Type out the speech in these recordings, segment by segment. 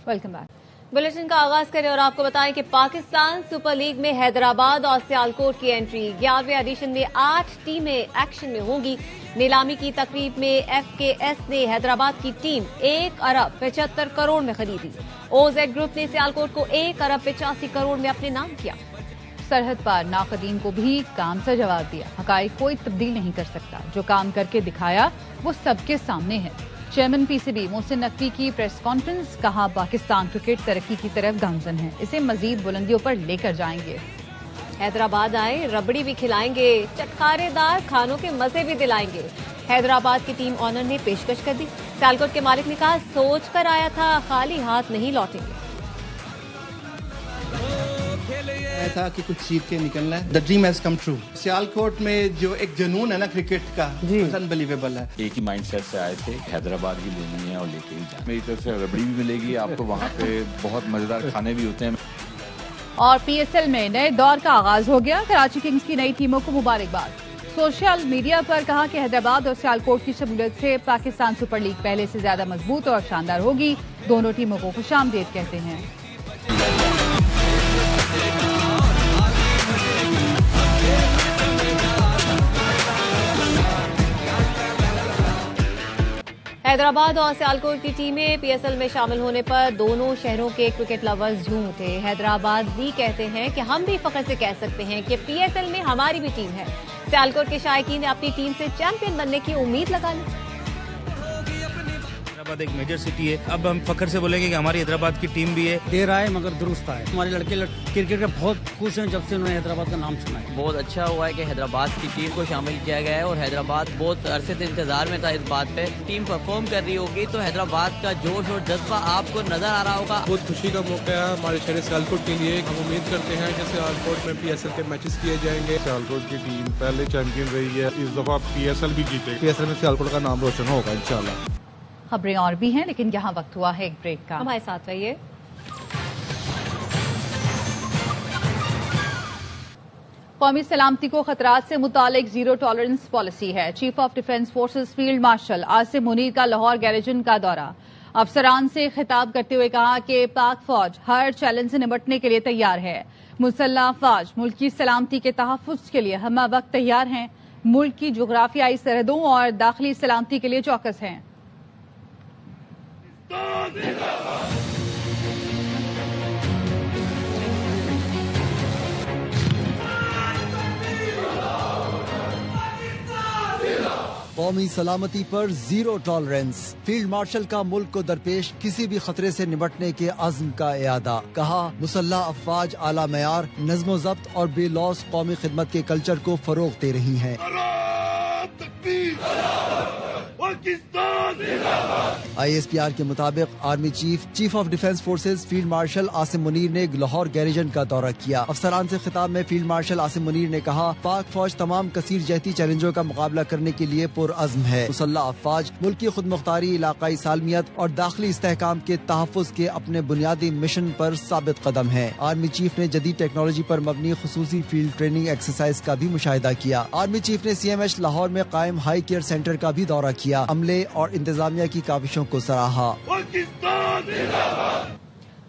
Welcome back. Bulletin का आगाज करें और आपको बताएं कि पाकिस्तान सुपर लीग में हैदराबाद और सियालकोट की एंट्री। 11वें एडिशन में 8 टीमें एक्शन में होंगी। नीलामी की तकरीब में एफकेएस ने हैदराबाद की टीम 1 अरब 75 करोड़ में खरीदी। ओजेड ग्रुप ने सियालकोट को 1 अरब 85 करोड़ में अपने नाम किया। सरहद पार नाकदीन को भी काम से जवाब दिया। हकाइक कोई तब्दील नहीं कर सकता, जो काम करके दिखाया वो सबके सामने है। चेयरमैन पीसीबी मोहसिन नकवी की प्रेस कॉन्फ्रेंस, कहा पाकिस्तान क्रिकेट तरक्की की तरफ गामजन है, इसे मजीद बुलंदियों पर लेकर जाएंगे। हैदराबाद आए, रबड़ी भी खिलाएंगे, चटखारेदार खानों के मजे भी दिलाएंगे। हैदराबाद की टीम ऑनर ने पेशकश कर दी। सियालकोट के मालिक ने कहा, सोच कर आया था, खाली हाथ नहीं लौटेंगे। था कि कुछ सीख के निकलना है। The dream has come true. Sialkot में जो एक जुनून है ना क्रिकेट का, अनबिलीवेबल है। एक ही माइंडसेट से आए थे, हैदराबाद भी लेनी है और लेके ही जाना। मेरी तरफ से रबड़ी भी मिलेगी आपको, वहाँ पे बहुत मजेदार खाने भी होते हैं। और पीएसएल में नए दौर का आगाज हो गया। कराची किंग्स की नई टीमों को मुबारकबाद। सोशल मीडिया पर कहा कि हैदराबाद और सियालकोट की शमूलियत से पाकिस्तान सुपर लीग पहले से ज्यादा मजबूत और शानदार होगी। दोनों टीमों को खुशामदीद कहते हैं। हैदराबाद और सियालकोट की टीमें पीएसएल में शामिल होने पर दोनों शहरों के क्रिकेट लवर्स झूम उठे। हैदराबाद भी कहते हैं कि हम भी फख्र से कह सकते हैं कि पीएसएल में हमारी भी टीम है। सियालकोट के शायकीन ने अपनी टीम से चैंपियन बनने की उम्मीद लगा ली। हैदराबाद एक मेजर सिटी है, अब हम फख्र से बोलेंगे कि हमारी हैदराबाद की टीम भी है। देर आए मगर दुरुस्त आए। हमारे लड़के क्रिकेट में बहुत खुश हैं जब से उन्होंने हैदराबाद का नाम सुना है। बहुत अच्छा हुआ है कि हैदराबाद की टीम को शामिल किया गया है और हैदराबाद बहुत अरसे से इंतजार में था इस बात पे। टीम परफॉर्म कर रही होगी तो हैदराबाद का जोश और जज्बा आपको नजर आ रहा होगा। बहुत खुशी का मौका है हमारे शहर सियालकोट के लिए। हम उम्मीद करते हैं कि सियालकोट में पीएसएल के मैचेस किए जाएंगे। सियालकोट की टीम पहले चैंपियन रही है, इस दफा पीएसएल भी जीते। पीएसएल में सियालकोट का नाम रोशन होगा इंशाल्लाह। खबरें और भी हैं, लेकिन यहाँ वक्त हुआ है एक ब्रेक का। हमारे साथ रहिए। कौमी सलामती को खतरात से मुतालिक जीरो टॉलरेंस पॉलिसी है। Chief of defence forces field marshal Asim Munir का लाहौर गैरिजन का दौरा। अफसरान से खिताब करते हुए कहा कि पाक फौज हर चैलेंज से निपटने के लिए तैयार है। मुसल्लह फौज मुल्क की सलामती के तहफ्फुज के लिए हम वक्त तैयार हैं। मुल्क की जोग्राफियाई सरहदों और दाखिली सलामती के लिए चौकस हैं। कौमी सलामती पर जीरो टॉलरेंस। फील्ड मार्शल का मुल्क को दरपेश किसी भी खतरे से निपटने के अज़्म का इरादा। कहा, मुसल्लह अफवाज आला मयार, नज़्म ज़ब्त और बेलौस कौमी खिदमत के कल्चर को फरोग दे रही हैं। ISPR के मुताबिक army chief of defence forces field marshal Asim Munir ने लाहौर गैरिजन का दौरा किया। अफसरान से खिताब में फील्ड मार्शल आसिम मुनीर ने कहा, पाक फौज तमाम कसीर जहती चैलेंजों का मुकाबला करने के लिए पुरअज़्म है। मुसल्लह अफवाज मुल्क की खुद मुख्तारी, इलाकाई सालमियत और दाखिली इस्तेहकाम के तहफ़्फ़ुज़ के अपने बुनियादी मिशन पर साबित कदम है। आर्मी चीफ ने जदीद टेक्नोलॉजी पर मबनी खुसूसी फील्ड ट्रेनिंग एक्सरसाइज का भी मुशाहिदा किया। आर्मी चीफ ने CMH लाहौर में कायम हाई केयर सेंटर का भी दौरा किया। अमले और इंतजामिया की काविशों को सराहा।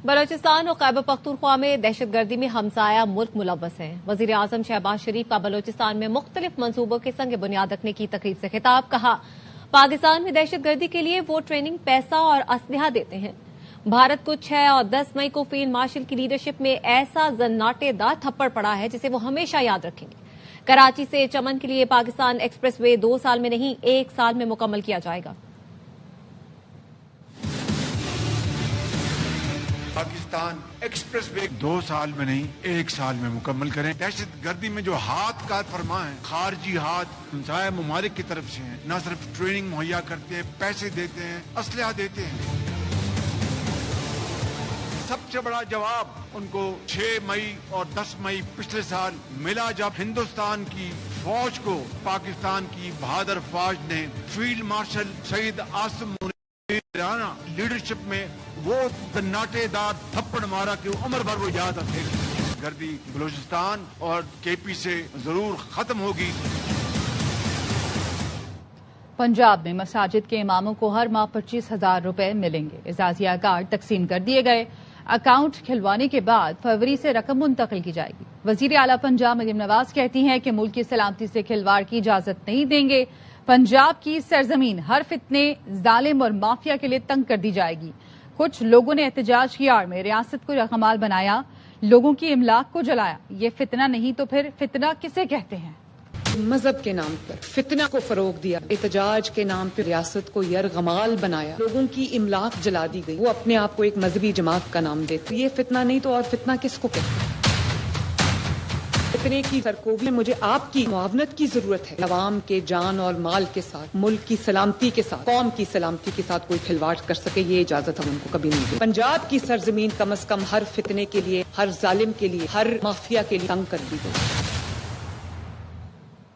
बलोचिस्तान और खैबर पख्तूनख्वा में दहशतगर्दी में हमसाया मुल्क मुलव्वस है। वजीर आजम शहबाज शरीफ का बलोचिस्तान में मुख्तलिफ मंसूबों के संग बुनियाद रखने की तकरीब से खिताब। कहा, पाकिस्तान में दहशतगर्दी के लिए वो ट्रेनिंग, पैसा और असलहा देते हैं। भारत को 6 और 10 मई को फील्ड मार्शल की लीडरशिप में ऐसा जन्नाटेदार थप्पड़ पड़ा है जिसे वो हमेशा याद रखेंगे। कराची से चमन के लिए पाकिस्तान एक्सप्रेस वे 2 साल में नहीं 1 साल में मुकम्मल किया जाएगा। पाकिस्तान एक्सप्रेस वे 2 साल में नहीं 1 साल में मुकम्मल करें। दहशत गर्दी में जो हाथ का फरमा है, खारजी हाथ हमसाया ममालिक की तरफ से हैं। न सिर्फ ट्रेनिंग मुहैया करते हैं, पैसे देते हैं, असलहा देते हैं। सबसे बड़ा जवाब उनको 6 मई और 10 मई पिछले साल मिला, जब हिंदुस्तान की फौज को पाकिस्तान की बहादुर फौज ने field marshal Saeed Asim Munir leadership में वो नाटेदार थप्पड़ मारा कि उम्र भर वो याद रखेगा। गर्दी बलूचिस्तान और KP से जरूर खत्म होगी। पंजाब में मसाजिद के इमामों को हर माह 25,000 रुपए मिलेंगे। एजाजिया कार्ड तकसीम कर दिए गए। अकाउंट खिलवाने के बाद फरवरी से रकम मुंतकिल की जाएगी। वजीर आला पंजाब मरियम नवाज कहती हैं कि मुल्क की सलामती से खिलवाड़ की इजाजत नहीं देंगे। पंजाब की सरजमीन हर फितने, जालिम और माफिया के लिए तंग कर दी जाएगी। कुछ लोगों ने एहतजाज की आड़ में रियासत को रकमाल बनाया, लोगों की इमलाक को जलाया। ये फितना नहीं तो फिर फितना किसे कहते हैं? मजहब के नाम पर फितना को फरोग दिया, एहतजाज के नाम पर रियासत को यरगमाल बनाया, लोगों की इमलाक जला दी गई। वो अपने आप को एक मजहबी जमात का नाम देते। ये फितना नहीं तो और फितना किसको कहते हैं? फितने की सरकोबी में मुझे आपकी मुआवनत की जरूरत है। अवाम के जान और माल के साथ, मुल्क की सलामती के साथ, कौम की सलामती के साथ कोई खिलवाड़ कर सके, ये इजाजत हम उनको कभी नहीं देंगे। पंजाब की सरजमीन कम से कम हर फितने के लिए, हर जालिम के लिए, हर माफिया के लिए तंग कर दी गई।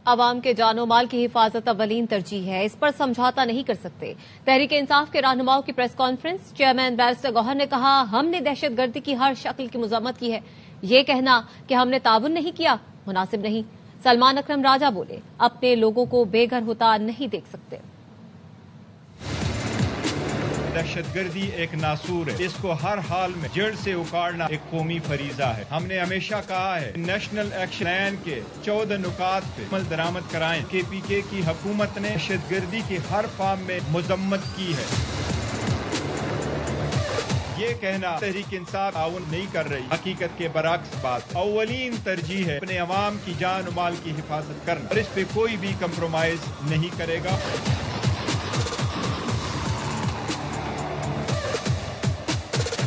अवाम के जानो माल की हिफाजत अवलीन तरजीह है, इस पर समझौता नहीं कर सकते। तहरीक इंसाफ के रहनुमाओं की press conference. Chairman barrister Gohar ने कहा, हमने दहशतगर्दी की हर शक्ल की मजम्मत की है। ये कहना कि हमने ताबुन नहीं किया मुनासिब नहीं। सलमान अकरम राजा बोले, अपने लोगों को बेघर होता नहीं देख सकते। दहशतगर्दी एक नासूर है, इसको हर हाल में जड़ से उखाड़ना एक कौमी फरीजा है। हमने हमेशा कहा है नेशनल एक्शन प्लान के 14 नुकात पे अमल दरामद कराएं। KPK की हुकूमत ने दहशतगर्दी की हर फॉर्म में मजम्मत की है। ये कहना तहरीक इंसाफ ताउन नहीं कर रही, हकीकत के बरक्स बात। अव्वलीन तरजीह है अपने अवाम की जान और माल की हिफाजत करना, और इस पे कोई भी कंप्रोमाइज नहीं करेगा।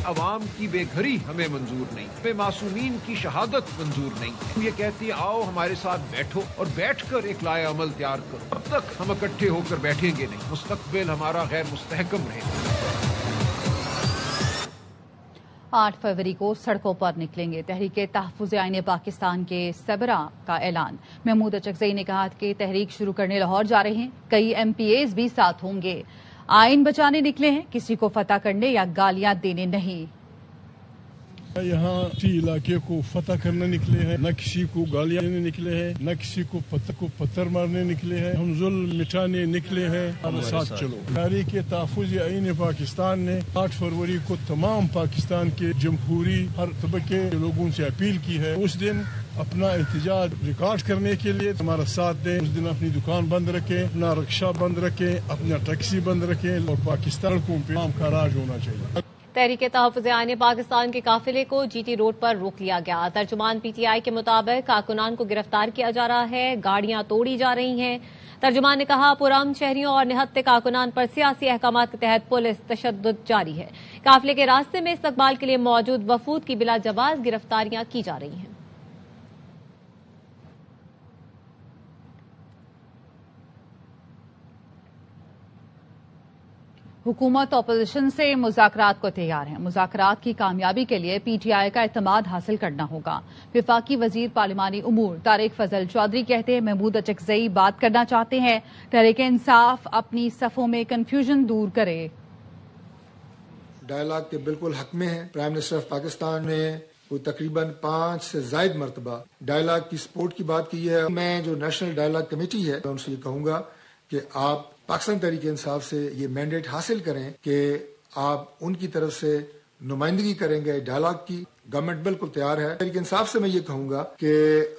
अवाम की बेघरी हमें मंजूर नहीं, हमें मासूमीन की शहादत मंजूर नहीं। हम ये कहती है आओ हमारे साथ बैठो और बैठकर एक लाया अमल तैयार करो। अब तक हम इकट्ठे होकर बैठेंगे नहीं, मुस्तकबिल हमारा गैर मुस्तहकम रहेगा। 8 फरवरी को सड़कों पर निकलेंगे। तहरीक तहफ़्फ़ुज़ आईन पाकिस्तान के सबरा का ऐलान। महमूद अचकज़ई ने कहा कि तहरीक शुरू करने लाहौर जा रहे हैं, कई MPAs भी साथ होंगे। आइन बचाने निकले हैं, किसी को फतह करने या गालियां देने नहीं। यहाँ किसी इलाके को फतह करने निकले हैं, न किसी को गालियां देने निकले हैं, न किसी को पत्थर मारने निकले हैं। हम जुल्म मिटाने निकले हैं। हमारे साथ चलो। तहरीक तहफ़्फ़ुज़ आईन पाकिस्तान ने 8 फरवरी को तमाम पाकिस्तान के जमहूरी हर तबके के लोगों से अपील की है, उस दिन अपना एहतजाज रिकॉर्ड करने के लिए हमारा साथ दें। उस दिन अपनी दुकान बंद रखें, अपना रिक्शा बंद रखें, अपना टैक्सी बंद रखें और पाकिस्तान को तमाम का राज होना चाहिए। तहरीक तहफ़्फ़ुज़ आईन पाकिस्तान के काफिले को GT रोड पर रोक लिया गया। तर्जुमान PTI के मुताबिक कारकुनान को गिरफ्तार किया जा रहा है, गाड़ियां तोड़ी जा रही हैं। तर्जुमान ने कहा, पुराम शहरियों और निहत्ते कारकुनान पर सियासी अहकामात के तहत पुलिस तशद्दुद जारी है। काफिले के रास्ते में इस्तकबाल के लिए मौजूद वफूद की बिला जवाज गिरफ्तारियां की जा रही हैं। हुकूमत अपोजिशन से मुज़ाकरात को तैयार है। मुज़ाकरात की कामयाबी के लिए PTI का एतमाद हासिल करना होगा। वफाकी वजीर पार्लिमानी उमूर तारिक फजल चौधरी कहते हैं, महमूद अचकज़ई बात करना चाहते हैं, तहरीक इंसाफ अपनी सफ़ों में कन्फ्यूजन दूर करे। डायलॉग के बिल्कुल हक में है। प्राइम मिनिस्टर ऑफ पाकिस्तान ने वो तकरीबन 5 से ज़ायद मरतबा डायलॉग की सपोर्ट की बात की है। मैं जो नेशनल डायलॉग कमेटी है उनसे ये कहूंगा कि आप पाकिस्तान तहरीक इंसाफ से ये मैंडेट हासिल करें कि आप उनकी तरफ से नुमाइंदगी करेंगे डायलॉग की। गवर्नमेंट बिल्कुल तैयार है। तहरीक इंसाफ से मैं ये कहूंगा कि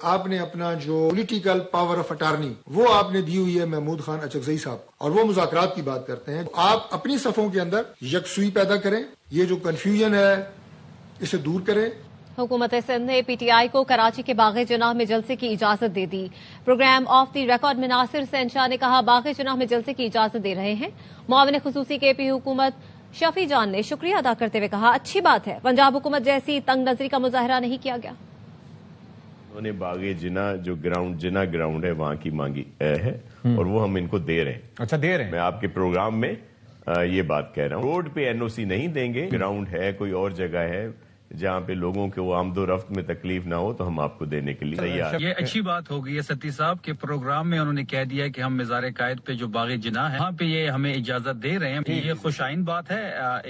आपने अपना जो पॉलिटिकल पावर ऑफ अटॉर्नी वो आपने दी हुई है महमूद खान अचकज़ई साहब, और वो मुज़ाकरात की बात करते हैं। आप अपनी सफ़ों के अंदर यकसुई पैदा करें, ये जो कन्फ्यूजन है इसे दूर करें। हुकूमत सिंध ने PTI को कराची के बाग़ जनाह में जलसे की इजाजत दे दी। प्रोग्राम ऑफ द रिकॉर्ड में नासिर सेंशाह ने कहा, बाग़ जनाह में जलसे की इजाजत दे रहे हैं। मुआविन खुसूसी KP हुकूमत शफी जान ने शुक्रिया अदा करते हुए कहा, अच्छी बात है, पंजाब हुकूमत जैसी तंग नजरी का मुजाहरा नहीं किया गया। उन्होंने बाग़ जिना जो जिना ग्राउंड है वहाँ की मांगी है और वो हम इनको दे रहे हैं। अच्छा, दे रहे हैं। मैं आपके प्रोग्राम में ये बात कह रहा हूँ। रोड पे NOC नहीं देंगे, ग्राउंड है कोई और जगह है जहाँ पे लोगों के वो आमदोरफ्त में तकलीफ ना हो तो हम आपको देने के लिए तैयार हैं। ये अच्छी बात हो गई है। सत्ती साहब के प्रोग्राम में उन्होंने कह दिया कि हम मज़ार कायद पे जो बाग़ जिना है वहाँ पे ये हमें इजाजत दे रहे हैं। ये खुशाइन बात है,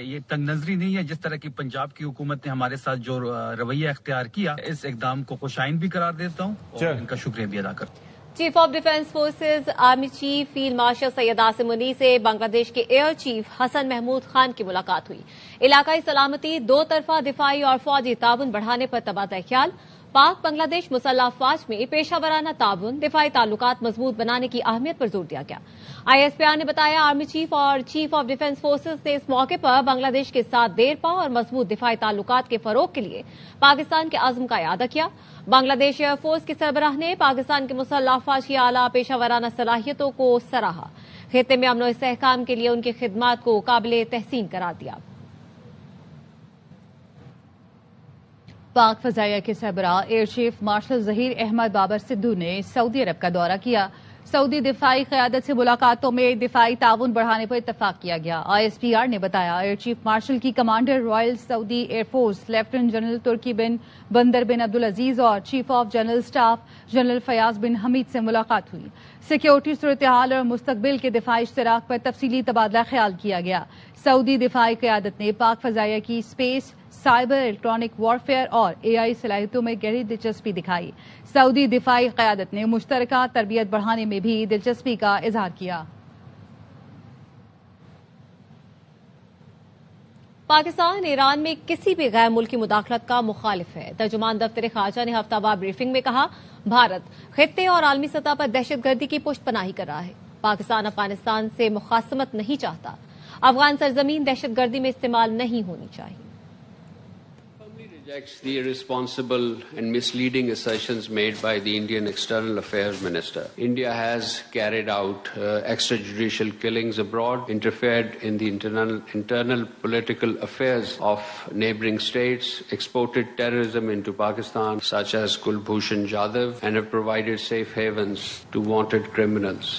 ये तंग नजरी नहीं है। जिस तरह की पंजाब की हुकूमत ने हमारे साथ जो रवैया इख्तियार किया, इस इकदाम को खुशाइन भी करार देता हूँ और इनका शुक्रिया भी अदा करता हूँ। Chief of defence forces army chief field marshal Syed Asim Munir से बांग्लादेश के एयर चीफ हसन महमूद खान की मुलाकात हुई। इलाकाई सलामती, दो तरफा दिफाई और फौजी ताउन बढ़ाने पर तबादला ख्याल। पाक बांग्लादेश मुसल्लह अफवाज में पेशा वराना ताउन, दिफाई ताल्लुकात मजबूत बनाने की अहमियत पर जोर दिया गया। आईएसपीआर ने बताया आर्मी चीफ और चीफ ऑफ डिफेंस फोर्सेज ने इस मौके पर बांग्लादेश के साथ देरपा और मजबूत दिफाई ताल्लुकात के फरोग के लिए पाकिस्तान के अज़्म का इआदा किया। बांग्लादेश एयरफोर्स के सरबराह ने पाकिस्तान के मुसल्लह अफवाज की आला पेशा वराना सलाहियतों को सराहा। खित्ते में अमन और इस्तेहकाम के लिए उनकी खिदमात को काबिल तहसीन करार दिया। पाक फजाइया के सरबराह air chief marshal Zaheer Ahmed Babar Sidhu ने सऊदी अरब का दौरा किया। सऊदी दिफाई क़यादत से मुलाकातों में दिफाई ताउन बढ़ाने पर इत्तफाक किया गया। आईएसपीआर ने बताया एयर चीफ मार्शल की commander royal Saudi air force lieutenant general Turki bin Bandar bin Abdul Aziz और chief of general staff general Fayyaz bin Hameed से मुलाकात हुई। सिक्योरिटी सूरत-ए-हाल और मुस्तकबिल के दिफाई इश्तराक पर तफसीली तबादला ख्याल किया गया। सऊदी दिफाई क़यादत ने पाक फजाइया की स्पेस, साइबर, इलेक्ट्रॉनिक वॉरफेयर और एआई सलाहियतों में गहरी दिलचस्पी दिखाई। सऊदी दिफाई क़यादत ने मुश्तरका तरबियत बढ़ाने में भी दिलचस्पी का इजहार किया। पाकिस्तान ईरान में किसी भी गैर मुल्की मुदाखलत का मुखालिफ है। तर्जुमान दफ्तर खारजा ने हफ्तावार ब्रीफिंग में कहा भारत खित्ते और आलमी सतह पर दहशतगर्दी की पुष्टपनाही कर रहा है। पाकिस्तान अफगानिस्तान से मुखासमत नहीं चाहता। अफगान सरजमीन दहशतगर्दी में इस्तेमाल नहीं होनी चाहिए। Rejects the irresponsible and misleading assertions made by the Indian External Affairs Minister. India has carried out extrajudicial killings abroad, interfered in the internal political affairs of neighboring states, exported terrorism into Pakistan, such as Kulbhushan Jadhav, and have provided safe havens to wanted criminals.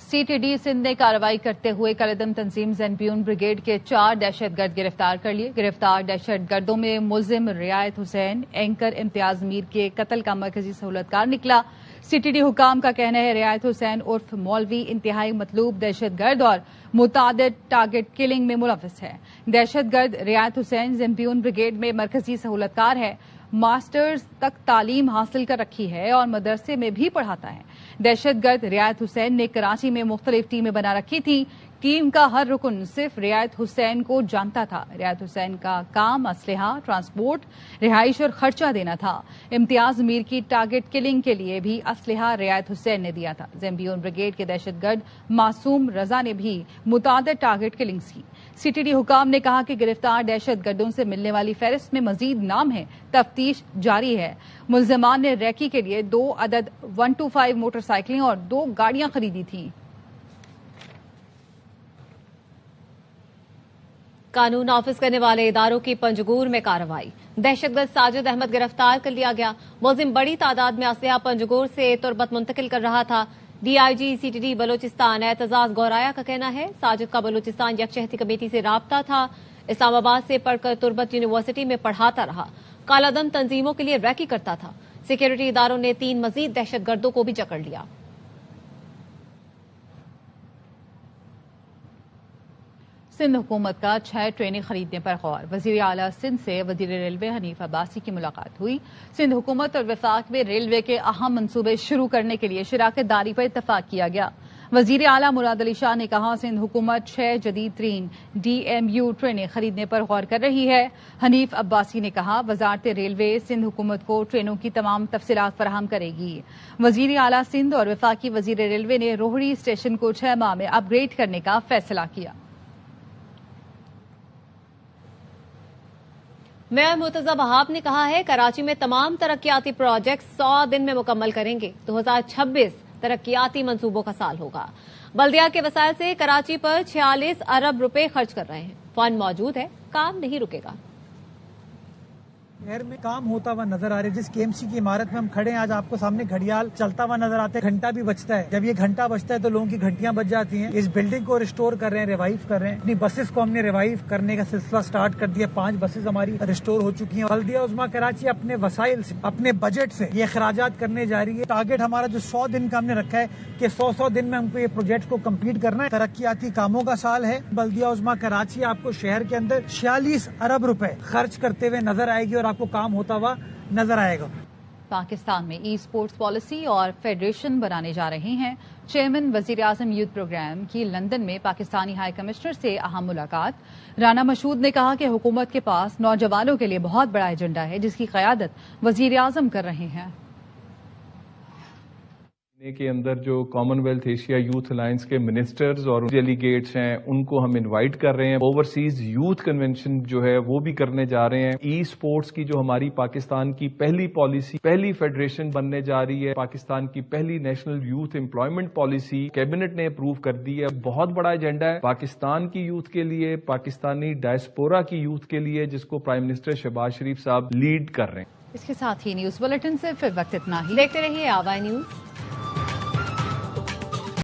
CTD Sindh ने कार्रवाई करते हुए कलदम तंजीम ज़ेनपियून brigade के 4 दहशतगर्द गिरफ्तार कर लिए। गिरफ्तार दहशतगर्दों में मुल्जिम रियायत हुसैन एंकर इम्तियाज मीर के कत्ल का मरकजी सहूलतकार निकला। सीटीडी हुकाम का कहना है रियायत हुसैन उर्फ मौलवी इंतहाई मतलूब दहशतगर्द और मुतादिद टारगेट किलिंग में मुलव्वस है। दहशतगर्द रियायत हुसैन ज़ेनपियून ब्रिगेड में मरकजी सहूलतकार है, मास्टर्स तक तालीम हासिल कर रखी है और मदरसे में भी पढ़ाता है। दहशतगर्द रियायत हुसैन ने कराची में मुख्तलिफ टीमें बना रखी थी। टीम का हर रुकन सिर्फ रियायत हुसैन को जानता था। रियायत हुसैन का काम असलहा, ट्रांसपोर्ट, रिहाइश और खर्चा देना था। इम्तियाज मीर की टारगेट किलिंग के लिए भी असलहा रियायत हुसैन ने दिया था। ज़ेनपियून ब्रिगेड के दहशतगर्द मासूम रजा ने भी मुतादिद टारगेट किलिंग्स की। सीटीडी हुकाम ने कहा कि गिरफ्तार दहशतगर्दों से मिलने वाली फहरिस्त में मजीद नाम है। तफ्तीश जारी है। मुल्जिमान ने रैकी के लिए 2 अदद 125 मोटरसाइकिलें और 2 गाड़ियां खरीदी थीं। कानून नाफिज करने वाले इदारों की पंजगूर में कार्रवाई। दहशतगर्द साजिद अहमद गिरफ्तार कर लिया गया। मुलजिम बड़ी तादाद में असलहा पंजगूर से तुर्बत मुंतकिल कर रहा था। डीआईजी सीटीडी बलोचिस्तान एतजाज गौराया का कहना है साजिद का बलोचिस्तान यकजहती कमेटी से राब्ता था। इस्लामाबाद से पढ़कर तुर्बत यूनिवर्सिटी में पढ़ाता रहा। कालादम तंजीमों के लिए रैकी करता था। सिक्योरिटी इदारों ने 3 मजीद दहशतगर्दों को भी जकड़ लिया। सिंध हुकूमत का 6 ट्रेनें खरीदने पर गौर। वजीर आला सिंध से वजीर रेलवे हनीफ अब्बासी की मुलाकात हुई। सिंध हुकूमत और वफाक में रेलवे के अहम मंसूबे शुरू करने के लिए शराकत दारी पर इत्तफाक किया गया। वजीर आला मुराद अली शाह ने कहा सिंध हुकूमत 6 जदीद तरीन DMU ट्रेनें खरीदने पर गौर कर रही है। हनीफ अब्बासी ने कहा वजारत रेलवे सिंध हुकूमत को ट्रेनों की तमाम तफसीलात फराहम करेगी। वजीर आला सिंध और वफाकी वजीर रेलवे ने रोहड़ी स्टेशन को 6 माह में अपग्रेड करने का फैसला किया। मेयर मुर्तजा वहाब ने कहा है कराची में तमाम तरक्याती प्रोजेक्ट 100 दिन में मुकम्मल करेंगे। 2026 तरक्याती मंसूबों का साल होगा। बल्दिया के वसाइल से कराची पर 46 अरब रुपए खर्च कर रहे हैं। फंड मौजूद है, काम नहीं रुकेगा। शहर में काम होता हुआ नजर आ रहा है। जिस KMC की इमारत में हम खड़े हैं आज आपको सामने घड़ियाल चलता हुआ नजर आता है। घंटा भी बजता है। जब ये घंटा बजता है तो लोगों की घंटियां बज जाती हैं। इस बिल्डिंग को रिस्टोर कर रहे हैं, रिवाइव कर रहे हैं। अपनी बसेस को हमने रिवाइव करने का सिलसिला स्टार्ट कर दिया। 5 बसेस हमारी रिस्टोर हो चुकी हैं। बल्दिया उज़्मा कराची अपने वसाइल से, अपने बजट से ये खराजात करने जा रही है। टारगेट हमारा जो 100 दिन का हमने रखा है कि 100 दिन में हमको ये प्रोजेक्ट को कम्प्लीट करना है। तरक्याती कामों का साल है। बल्दिया उज़्मा कराची आपको शहर के अंदर 46 अरब रुपए खर्च करते हुए नजर आएगी और आपको काम होता हुआ नजर आएगा। پاکستان میں ای اسپورٹس پالیسی اور فیڈریشن بنانے جا رہے ہیں. چیئرمین وزیر اعظم یوتھ پروگرام کی لندن میں پاکستانی ہائی کمشنر سے اہم ملاقات. رانا مشہود نے کہا کہ حکومت کے پاس نوجوانوں کے لیے بہت بڑا ایجنڈا ہے جس کی قیادت وزیر اعظم کر رہے ہیں. کے اندر جو common wealth Asia youth alliance کے منسٹرز اور ڈیلیگیٹس ہیں ان کو ہم انوائٹ کر رہے ہیں. اوورسیز یوتھ کنونشن جو ہے وہ بھی کرنے جا رہے ہیں. ای اسپورٹس کی جو ہماری پاکستان کی پہلی پالیسی، پہلی فیڈریشن بننے جا رہی ہے. پاکستان کی پہلی national youth employment policy cabinet نے اپروو کر دی ہے. بہت بڑا ایجنڈا ہے پاکستان کی یوتھ کے لیے، پاکستانی ڈائسپورا کی یوتھ کے لیے، جس کو پرائم منسٹر شہباز شریف صاحب لیڈ کر رہے ہیں. اس کے ساتھ ہی نیوز بلیٹن سے پھر وقت اتنا ہی. دیکھتے رہیے آواز نیوز.